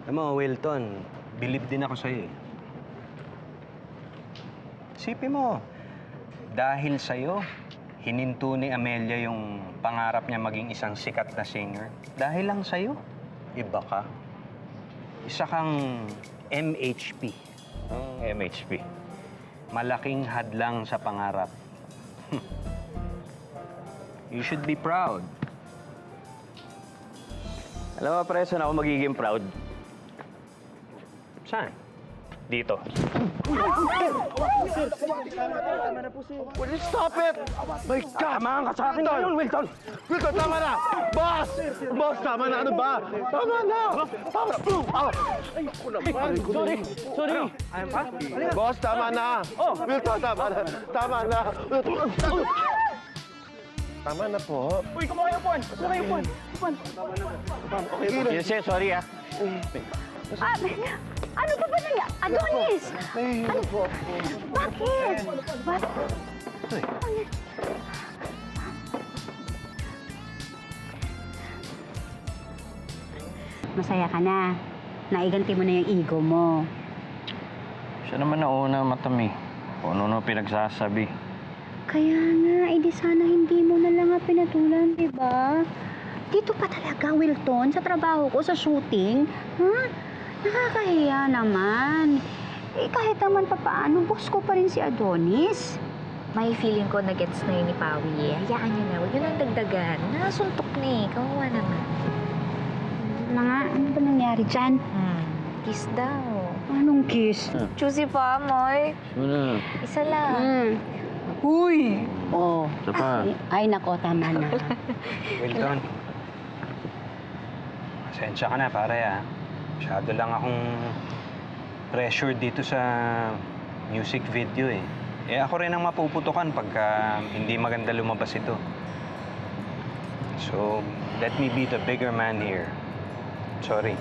Alam mo, Wilton, bilib din ako sa'yo eh. Isipin mo, dahil sa'yo, hininto ni Amelia yung pangarap niya maging isang sikat na singer. Dahil lang sa'yo, iba ka. Isa kang MHP. MHP. Malaking hadlang sa pangarap. You should be proud. Alam mo, pre, saan ako magiging proud? Saan? Dito. Will you stop it? My God! Tama ka sa akin ngayon, Wilton! Wilton, tama na! Boss! Boss, tama na! Ano ba? Tama na! Tama na! Ay, ko naman! Sorry! Boss, tama na! Wilton, tama na! Tama na! Tama na po. Uy, kumakain upuan! Kumakain upuan! Okay, Yes, sorry ah. Ano pa ba nangyari? Adonis! nahihilo po ako. Bakit? Masaya ka na. Naiganti mo na yung ego mo. Siya naman nauna matami. Kung ano pinagsasabi. Kaya nga, edi sana hindi mo na lang nga pinatulan, di ba? Dito pa talaga, Wilton, sa trabaho ko, sa shooting. Ha? Nakakahiya naman. Eh, kahit naman papaano, boss ko pa rin si Adonis. May feeling ko na gets na yun ni Pawi. Hayaan niyo na. Huwag niyo nang dagdagan. Nasuntok na eh. Kawawa naman. Ano ba nangyari dyan? Kiss daw. Anong kiss? Choosy pa, Moy. Ano? Isa lang. Uy! Oh. Isa pa. Ay, nako, tama na. Wilton. Pasensya ka na, pare ah. Masyado lang akong pressure dito sa music video eh. Eh ako rin ang mapuputukan pagka hindi maganda lumabas ito. So, let me be the bigger man here. Sorry.